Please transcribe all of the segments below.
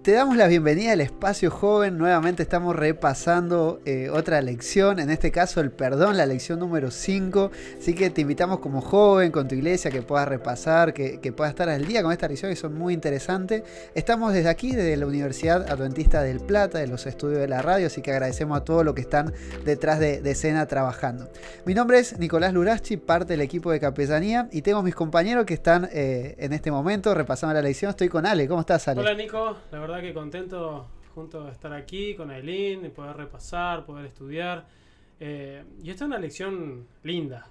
Te damos la bienvenida al Espacio Joven. Nuevamente estamos repasando otra lección, en este caso el perdón, la lección número 5. Así que te invitamos como joven, con tu iglesia, que puedas repasar, que puedas estar al día con esta lección, que son muy interesantes. Estamos desde aquí, desde la Universidad Adventista del Plata, de los estudios de la radio, así que agradecemos a todos los que están detrás de escena trabajando. Mi nombre es Nicolás Lurachi, parte del equipo de capellanía, y tengo mis compañeros que están en este momento repasando la lección. Estoy con Ale. ¿Cómo estás, Ale? Hola, Nico, la verdad que contento junto de estar aquí con Aileen, de poder repasar, poder estudiar. Y esta es una lección linda.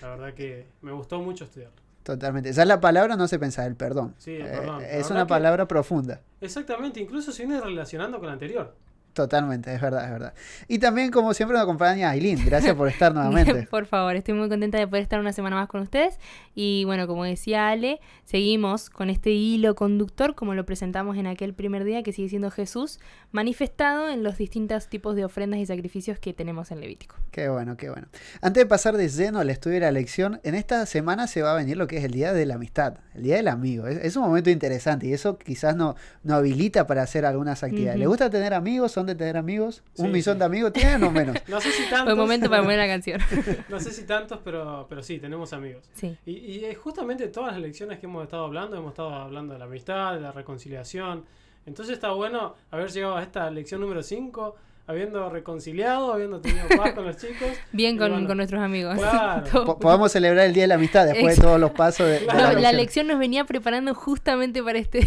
La verdad que me gustó mucho estudiar. Totalmente. Ya la palabra no se pensaba, el perdón. Sí, el perdón. Es una palabra profunda. Exactamente, incluso se viene relacionando con la anterior. Totalmente, es verdad, es verdad. Y también, como siempre, nos acompaña Aileen. Gracias por estar nuevamente. Por favor, estoy muy contenta de poder estar una semana más con ustedes. Y bueno, como decía Ale, seguimos con este hilo conductor, como lo presentamos en aquel primer día, que sigue siendo Jesús, manifestado en los distintos tipos de ofrendas y sacrificios que tenemos en Levítico. Qué bueno, qué bueno. Antes de pasar de lleno al estudio de la lección, en esta semana se va a venir lo que es el Día de la Amistad, el Día del Amigo. Es un momento interesante y eso quizás no habilita para hacer algunas actividades. ¿Les gusta tener amigos? ¿Son de tener amigos? Sí, ¿un millón de amigos tienen o menos? No sé si tantos. Buen momento para poner la canción. No sé si tantos, pero sí, tenemos amigos. Sí. Y justamente todas las lecciones que hemos estado hablando de la amistad, de la reconciliación. Entonces está bueno haber llegado a esta lección número 5, habiendo reconciliado, habiendo tenido paz con los chicos. Bien con nuestros amigos. Claro. Podamos celebrar el Día de la Amistad después de todos los pasos de la lección nos venía preparando justamente para este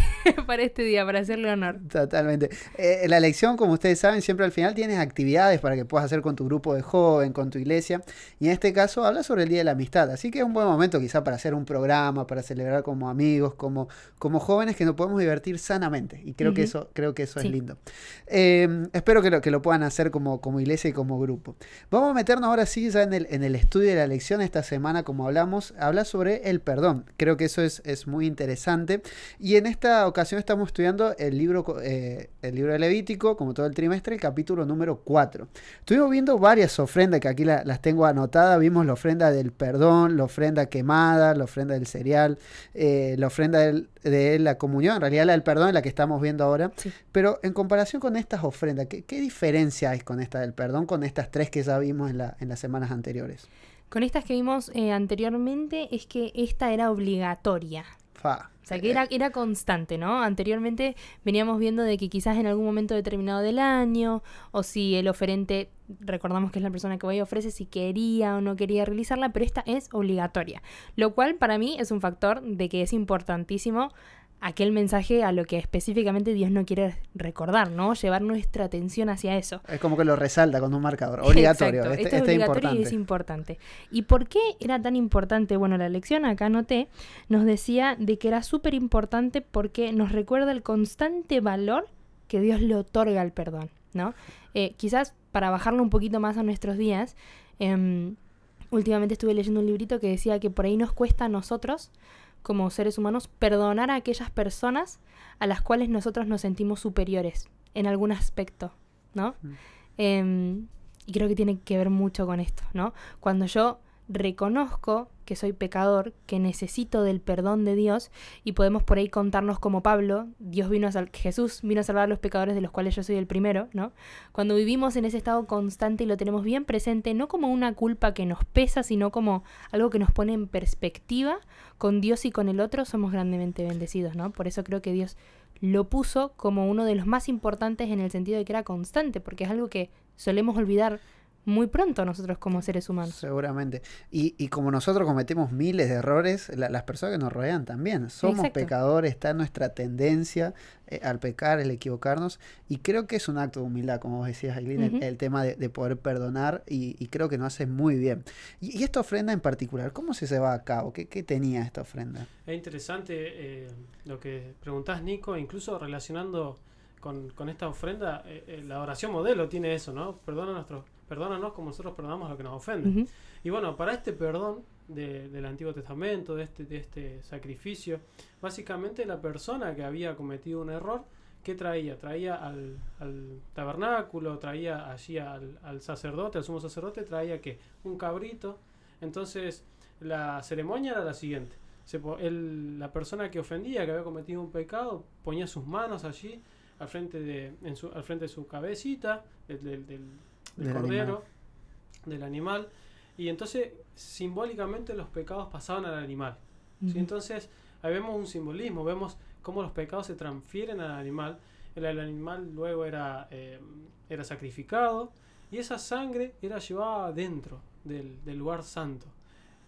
día, para hacerle honor. Totalmente. La lección, como ustedes saben, siempre al final tienes actividades para que puedas hacer con tu grupo de joven, con tu iglesia. Y en este caso habla sobre el Día de la Amistad. Así que es un buen momento quizá para hacer un programa, para celebrar como amigos, como jóvenes que nos podemos divertir sanamente. Y creo que eso sí. Es lindo. Espero que lo puedan hacer como iglesia y como grupo. Vamos a meternos ahora sí ya en el estudio de la lección. Esta semana, como habla sobre el perdón. Creo que eso es muy interesante. Y en esta ocasión estamos estudiando el libro de Levítico, como todo el trimestre, el capítulo número 4. Estuvimos viendo varias ofrendas que aquí las tengo anotadas. Vimos la ofrenda del perdón, la ofrenda quemada, la ofrenda del cereal, la ofrenda de la comunión, en realidad la del perdón es la que estamos viendo ahora. Sí. Pero en comparación con estas ofrendas, ¿qué diferencia hay con esta del perdón, con estas tres que ya vimos en las semanas anteriores? Con estas que vimos anteriormente es que esta era obligatoria. O sea, que era constante, ¿no? Anteriormente veníamos viendo de que quizás en algún momento determinado del año, o si el oferente, recordamos que es la persona que va y ofrece, si quería o no quería realizarla, pero esta es obligatoria. Lo cual para mí es un factor de que es importantísimo aquel mensaje a lo que específicamente Dios no quiere recordar, ¿no? Llevar nuestra atención hacia eso. Es como que lo resalta con un marcador. Obligatorio. Exacto. Esto es obligatorio y es importante. ¿Y por qué era tan importante? Bueno, la lección acá anoté, nos decía de que era súper importante porque nos recuerda el constante valor que Dios le otorga al perdón, ¿no? Quizás para bajarlo un poquito más a nuestros días, últimamente estuve leyendo un librito que decía que por ahí nos cuesta a nosotros, como seres humanos, perdonar a aquellas personas a las cuales nosotros nos sentimos superiores en algún aspecto, ¿no? Y creo que tiene que ver mucho con esto, ¿no? Cuando yo reconozco que soy pecador, que necesito del perdón de Dios, y podemos por ahí contarnos como Pablo, Jesús vino a salvar a los pecadores de los cuales yo soy el primero, ¿no? Cuando vivimos en ese estado constante y lo tenemos bien presente, no como una culpa que nos pesa, sino como algo que nos pone en perspectiva con Dios y con el otro, somos grandemente bendecidos, ¿no? Por eso creo que Dios lo puso como uno de los más importantes en el sentido de que era constante, porque es algo que solemos olvidar muy pronto nosotros como seres humanos. Seguramente. Y como nosotros cometemos miles de errores, las personas que nos rodean también. Somos Exacto. Pecadores, está nuestra tendencia al pecar, el equivocarnos. Y creo que es un acto de humildad, como vos decías, Aileen, el tema de poder perdonar. Y creo que nos hace muy bien. Y esta ofrenda en particular, ¿cómo se lleva a cabo? ¿Qué tenía esta ofrenda? Es interesante lo que preguntás, Nico, incluso relacionando con esta ofrenda, la oración modelo tiene eso, ¿no? Perdónanos como nosotros perdonamos a lo que nos ofende. Y bueno, para este perdón del Antiguo Testamento, de este sacrificio, básicamente la persona que había cometido un error, ¿qué traía? Traía al tabernáculo, traía allí al sacerdote, al sumo sacerdote, traía ¿qué? Un cabrito. Entonces la ceremonia era la siguiente: la persona que ofendía, que había cometido un pecado, ponía sus manos allí al frente de su cabecita del cordero, del animal, y entonces simbólicamente los pecados pasaban al animal. ¿Sí? Entonces ahí vemos un simbolismo, vemos cómo los pecados se transfieren al animal. El animal luego era sacrificado y esa sangre era llevada dentro del lugar santo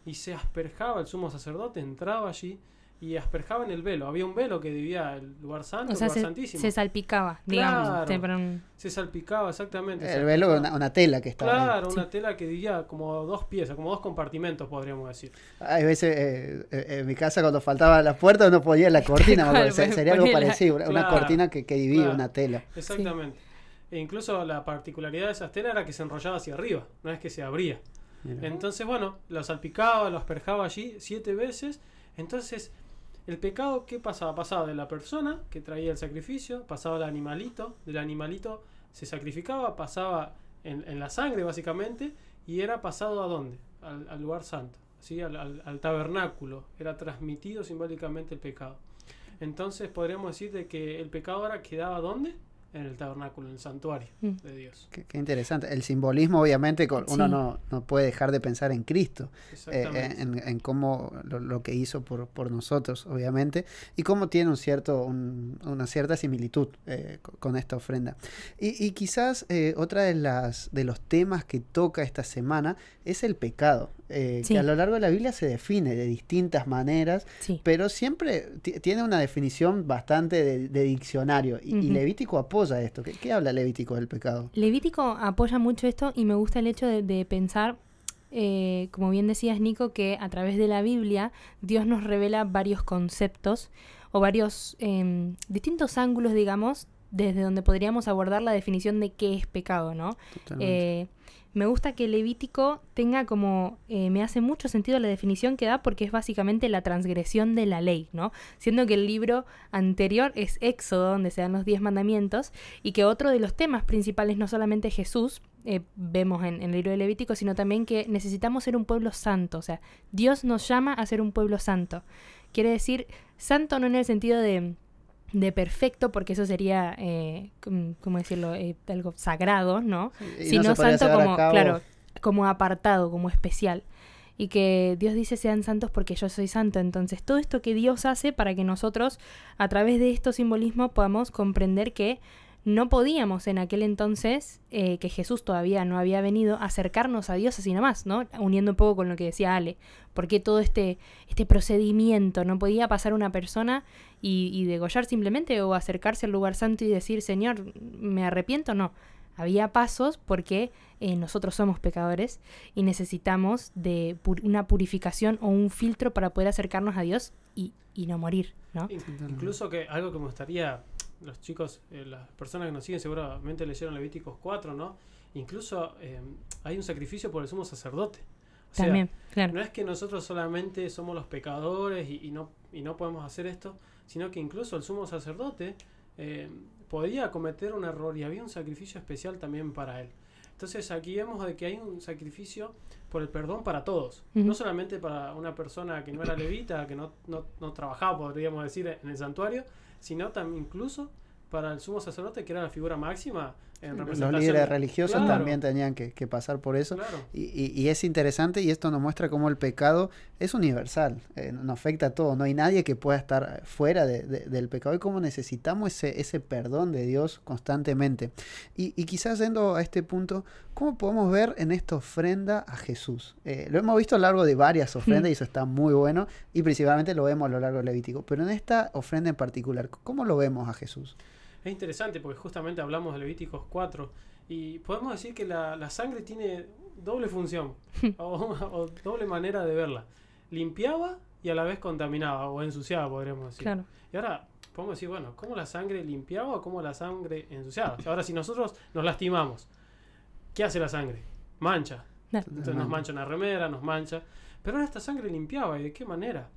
y se asperjaba. El sumo sacerdote entraba allí y asperjaba en el velo. Había un velo que dividía el lugar santo, o sea, el lugar santísimo. Se salpicaba, digamos. Claro, se salpicaba, exactamente. El velo, una tela que estaba Claro, ahí. una tela que dividía como dos piezas, como dos compartimentos, podríamos decir. Hay veces, en mi casa, cuando faltaba la puerta, uno ponía la cortina, sería algo parecido, una cortina que divide una tela. Exactamente. E incluso la particularidad de esas telas era que se enrollaba hacia arriba, no es que se abría. Mira. Entonces, bueno, lo salpicaba, lo asperjaba allí 7 veces. Entonces, el pecado, ¿qué pasaba? Pasaba de la persona que traía el sacrificio, pasaba al animalito, del animalito se sacrificaba, pasaba en la sangre básicamente, y era pasado ¿a dónde? Al lugar santo, ¿sí? al tabernáculo, era transmitido simbólicamente el pecado. Entonces podríamos decir de que el pecado ahora quedaba ¿dónde? En el tabernáculo, en el santuario de Dios. Qué interesante. El simbolismo, obviamente, uno no puede dejar de pensar en Cristo, en cómo lo que hizo por nosotros, obviamente, y cómo tiene una cierta similitud con esta ofrenda. Y quizás otra de los temas que toca esta semana es el pecado, que a lo largo de la Biblia se define de distintas maneras, pero siempre tiene una definición bastante de diccionario, y Levítico apoya esto. ¿Qué habla Levítico del pecado? Levítico apoya mucho esto y me gusta el hecho de pensar, como bien decías, Nico, que a través de la Biblia Dios nos revela varios conceptos o varios distintos ángulos, digamos, desde donde podríamos abordar la definición de qué es pecado, ¿no? Me gusta que Levítico tenga como, me hace mucho sentido la definición que da, porque es básicamente la transgresión de la ley, ¿no? Siendo que el libro anterior es Éxodo, donde se dan los 10 mandamientos, y que otro de los temas principales, no solamente Jesús, vemos en el libro de Levítico, sino también que necesitamos ser un pueblo santo. O sea, Dios nos llama a ser un pueblo santo. Quiere decir, santo no en el sentido de perfecto, porque eso sería, ¿cómo decirlo? Algo sagrado, ¿no? Sino santo como apartado, como especial. Y que Dios dice sean santos porque yo soy santo. Entonces todo esto que Dios hace para que nosotros a través de estos simbolismos podamos comprender que no podíamos en aquel entonces, que Jesús todavía no había venido, acercarnos a Dios así nomás, ¿no? Uniendo un poco con lo que decía Ale, porque todo este procedimiento no podía pasar una persona y degollar simplemente, o acercarse al lugar santo y decir, Señor, me arrepiento, no. Había pasos porque nosotros somos pecadores y necesitamos de una purificación o un filtro para poder acercarnos a Dios y no morir, ¿no? Incluso que algo que me gustaría... Los chicos, las personas que nos siguen seguramente leyeron Levíticos 4, ¿no? Incluso hay un sacrificio por el sumo sacerdote. O sea, también, claro. No es que nosotros solamente somos los pecadores y no podemos hacer esto, sino que incluso el sumo sacerdote podía cometer un error y había un sacrificio especial también para él. Entonces aquí vemos de que hay un sacrificio por el perdón para todos, no solamente para una persona que no era levita, que no trabajaba, podríamos decir, en el santuario, sino también incluso para el sumo sacerdote, que era la figura máxima en representación. Los líderes religiosos también tenían que pasar por eso. Y es interesante, y esto nos muestra cómo el pecado es universal, nos afecta a todos. No hay nadie que pueda estar fuera del pecado, y cómo necesitamos ese perdón de Dios constantemente. Y quizás yendo a este punto, ¿cómo podemos ver en esta ofrenda a Jesús? Lo hemos visto a lo largo de varias ofrendas, y eso está muy bueno, y principalmente lo vemos a lo largo del Levítico. Pero en esta ofrenda en particular, ¿cómo lo vemos a Jesús? Es interesante porque justamente hablamos de Levíticos 4 y podemos decir que la sangre tiene doble función o doble manera de verla. Limpiaba y a la vez contaminaba o ensuciaba, podríamos decir. Claro. Y ahora podemos decir, bueno, ¿cómo la sangre limpiaba o cómo la sangre ensuciaba? Ahora, si nosotros nos lastimamos, ¿qué hace la sangre? Mancha. Entonces nos mancha una remera, nos mancha. Pero ahora esta sangre limpiaba, ¿y de qué manera?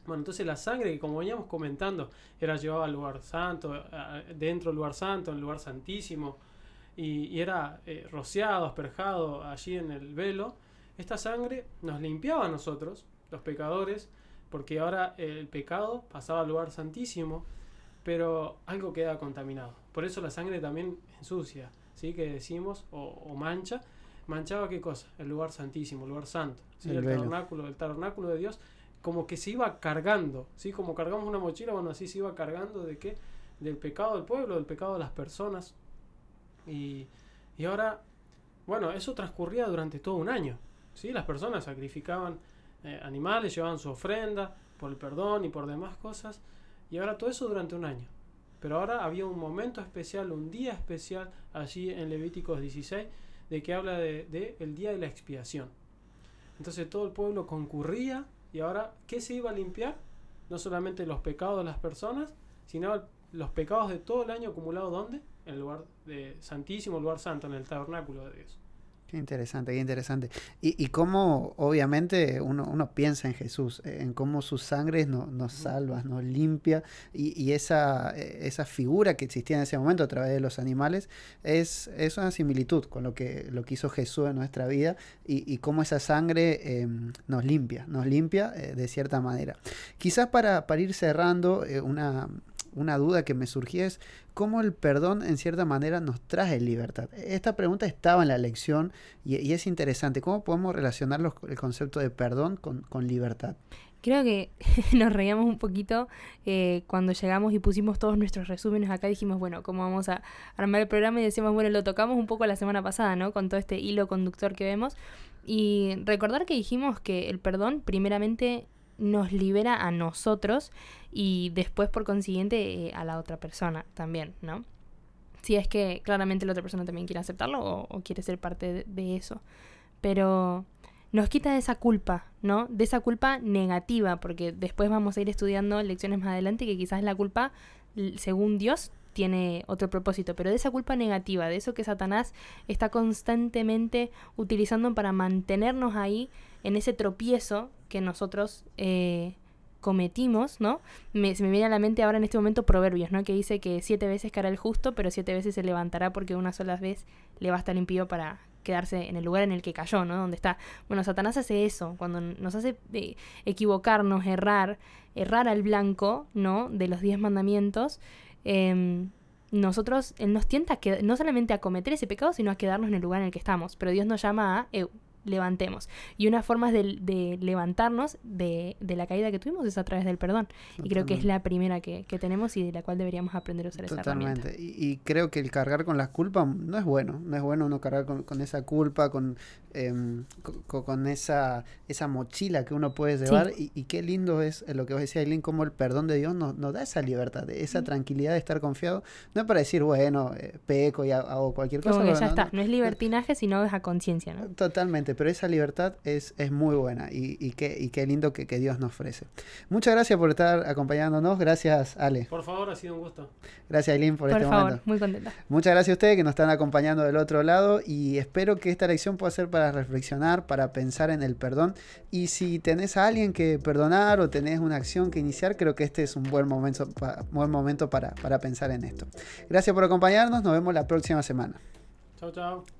Bueno, entonces la sangre, que como veníamos comentando, era llevada al lugar santo, dentro del lugar santo, en el lugar santísimo, y era rociado, asperjado allí en el velo. Esta sangre nos limpiaba a nosotros, los pecadores, porque ahora el pecado pasaba al lugar santísimo, pero algo queda contaminado. Por eso la sangre también ensucia, ¿sí? Que decimos, o mancha. ¿Manchaba qué cosa? El lugar santísimo, el lugar santo, ¿sí? El tabernáculo de Dios, como que se iba cargando, ¿sí? Como cargamos una mochila, bueno, así se iba cargando ¿de qué? Del pecado del pueblo, del pecado de las personas. Y ahora, bueno, eso transcurría durante todo un año, ¿sí? Las personas sacrificaban animales, llevaban su ofrenda por el perdón y por demás cosas, y ahora todo eso durante un año. Pero ahora había un momento especial, un día especial allí en Levíticos 16, de que habla de el día de la expiación. Entonces todo el pueblo concurría, y ahora, ¿qué se iba a limpiar? No solamente los pecados de las personas, sino los pecados de todo el año acumulado, ¿dónde? En el lugar santísimo, el lugar santo, en el tabernáculo de Dios. Qué interesante, qué interesante. Y cómo, obviamente, uno piensa en Jesús, en cómo su sangre nos salva, nos limpia, y esa figura que existía en ese momento a través de los animales es una similitud con lo que hizo Jesús en nuestra vida, y cómo esa sangre nos limpia de cierta manera. Quizás para ir cerrando, una duda que me surgía es cómo el perdón en cierta manera nos trae libertad. Esta pregunta estaba en la lección y es interesante. ¿Cómo podemos relacionar el concepto de perdón con libertad? Creo que nos reíamos un poquito cuando llegamos y pusimos todos nuestros resúmenes acá. Dijimos, bueno, ¿cómo vamos a armar el programa? Y decimos, bueno, lo tocamos un poco la semana pasada, ¿no? Con todo este hilo conductor que vemos. Y recordar que dijimos que el perdón primeramente nos libera a nosotros y después por consiguiente a la otra persona también, ¿no? Si es que claramente la otra persona también quiere aceptarlo o quiere ser parte de eso. Pero nos quita esa culpa, ¿no? De esa culpa negativa, porque después vamos a ir estudiando lecciones más adelante que quizás la culpa, según Dios, tiene otro propósito, pero de esa culpa negativa, de eso que Satanás está constantemente utilizando para mantenernos ahí en ese tropiezo que nosotros cometimos, ¿no? Se me viene a la mente ahora en este momento Proverbios, ¿no? Que dice que 7 veces caerá el justo, pero 7 veces se levantará porque una sola vez le basta el impío para quedarse en el lugar en el que cayó, ¿no? Donde está. Bueno, Satanás hace eso, cuando nos hace equivocarnos, errar al blanco, ¿no? De los 10 mandamientos. Nosotros, Él nos tienta no solamente a cometer ese pecado, sino a quedarnos en el lugar en el que estamos. Pero Dios nos llama a levantemos. Y una forma de levantarnos de la caída que tuvimos es a través del perdón. Totalmente. Y creo que es la primera que tenemos y de la cual deberíamos aprender a usar esa herramienta. Totalmente. Y creo que el cargar con las culpas no es bueno. No es bueno uno cargar con esa culpa, con esa mochila que uno puede llevar. Sí. Y qué lindo es lo que vos decías, Aileen, cómo el perdón de Dios nos da esa libertad, esa tranquilidad de estar confiado. No es para decir, bueno, peco y hago cualquier cosa. Como que ya está. No es libertinaje, sino es a conciencia, ¿no? Totalmente. Pero esa libertad es muy buena y qué lindo que Dios nos ofrece. Muchas gracias por estar acompañándonos. Gracias, Ale. Por favor, ha sido un gusto. Gracias, Aileen, por este momento. Por favor, muy contenta. Muchas gracias a ustedes que nos están acompañando del otro lado y espero que esta lección pueda ser para reflexionar, para pensar en el perdón. Y si tenés a alguien que perdonar o tenés una acción que iniciar, creo que este es un buen momento para pensar en esto. Gracias por acompañarnos. Nos vemos la próxima semana. Chao, chao.